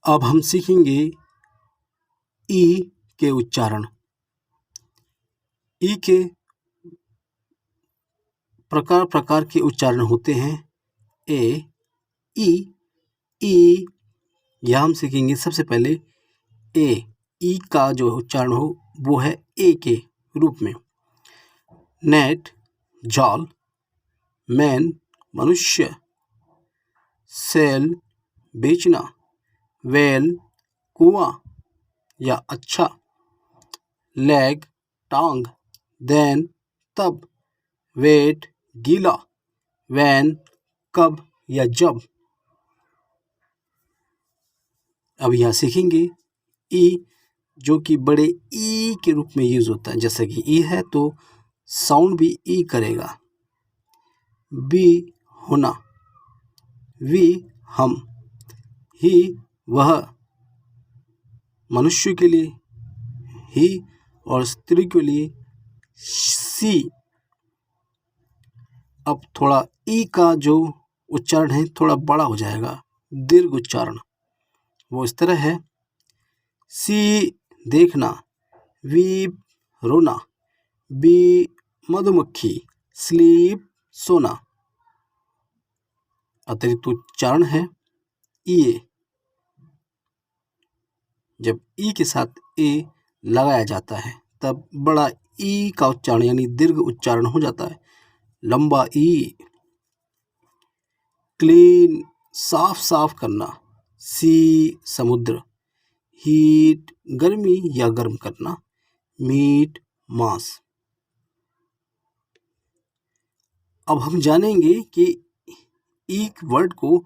अब हम सीखेंगे ई के उच्चारण। ई के प्रकार प्रकार के उच्चारण होते हैं। ए, ई। यह हम सीखेंगे सबसे पहले ए। ई का जो उच्चारण हो वो है ए के रूप में। नेट, जाल। मैन, मनुष्य। सेल, बेचना। वेल, कुआं या अच्छा। लेग, टांग। देन, तब। वेट, गीला। वैन, कब या जब। अब यहाँ सीखेंगे ई, जो कि बड़े ई के रूप में यूज होता है। जैसे कि ई है तो साउंड भी ई करेगा। बी, होना। वी, हम। ही, वह। मनुष्य के लिए ही और स्त्री के लिए सी। अब थोड़ा ई का जो उच्चारण है थोड़ा बड़ा हो जाएगा, दीर्घ उच्चारण। वो इस तरह है। सी, देखना। वीप, रोना। बी, मधुमक्खी। स्लीप, सोना। अतिरिक्त उच्चारण है ई। जब ई के साथ ए लगाया जाता है तब बड़ा ई का उच्चारण यानी दीर्घ उच्चारण हो जाता है, लंबा ई। क्लीन, साफ साफ करना। सी, समुद्र। हीट, गर्मी या गर्म करना। मीट, मांस। अब हम जानेंगे कि ई वर्ड को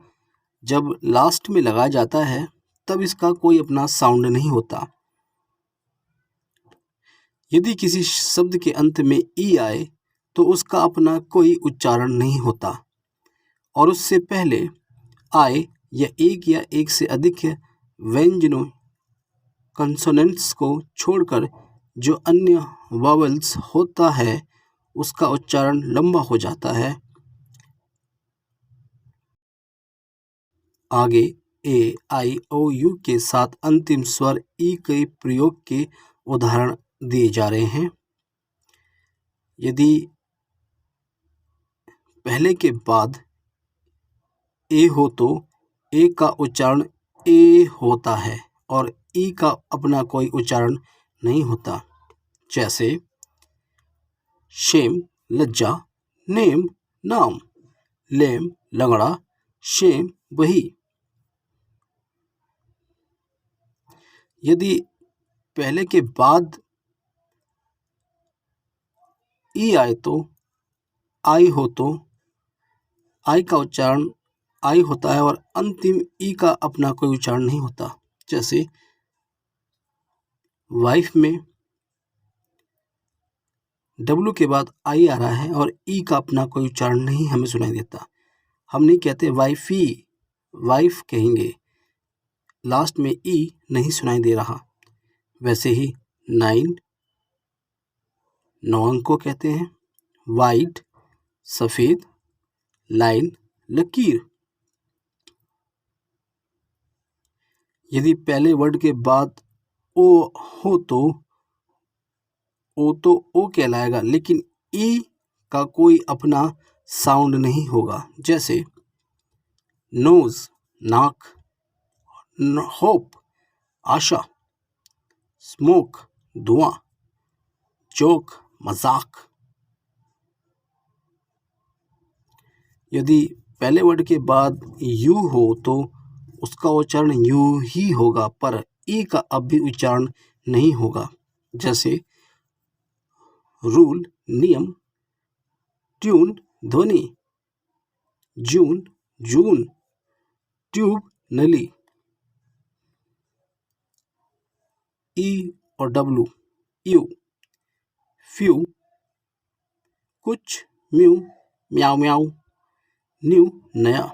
जब लास्ट में लगाया जाता है तब इसका कोई अपना साउंड नहीं होता। यदि किसी शब्द के अंत में ई आए तो उसका अपना कोई उच्चारण नहीं होता और उससे पहले आए या एक से अधिक व्यंजनों कंसोनेंट्स को छोड़कर जो अन्य वावल्स होता है उसका उच्चारण लंबा हो जाता है। आगे ए, आई, ओ, यू के साथ अंतिम स्वर ई के प्रयोग के उदाहरण दिए जा रहे हैं। यदि पहले के बाद ए हो तो ए का उच्चारण ए होता है और ई का अपना कोई उच्चारण नहीं होता। जैसे शेम, लज्जा। नेम, नाम। लेम, लंगड़ा। शेम, वही। यदि पहले के बाद ई आए तो आई हो तो आई का उच्चारण आई होता है और अंतिम ई का अपना कोई उच्चारण नहीं होता। जैसे वाइफ में डब्ल्यू के बाद आई आ रहा है और ई का अपना कोई उच्चारण नहीं हमें सुनाई देता। हम नहीं कहते वाइफी, वाइफ कहेंगे, लास्ट में ई नहीं सुनाई दे रहा। वैसे ही 9 9 अंक को कहते हैं। वाइट, सफेद। लाइन, लकीर। यदि पहले वर्ड के बाद ओ हो तो ओ कहलाएगा, लेकिन ई का कोई अपना साउंड नहीं होगा। जैसे नोज, नाक। होप, आशा। स्मोक, धुआं। जोक, मजाक। यदि पहले वर्ड के बाद यू हो तो उसका उच्चारण यू ही होगा, पर ई का अब भी उच्चारण नहीं होगा। जैसे रूल, नियम। ट्यून, ध्वनि। जून, जून। ट्यूब, नली। ई और डब्लू, यू। फ्यू, कुछ। म्यू, म्याऊ म्याऊ। न्यू, नया।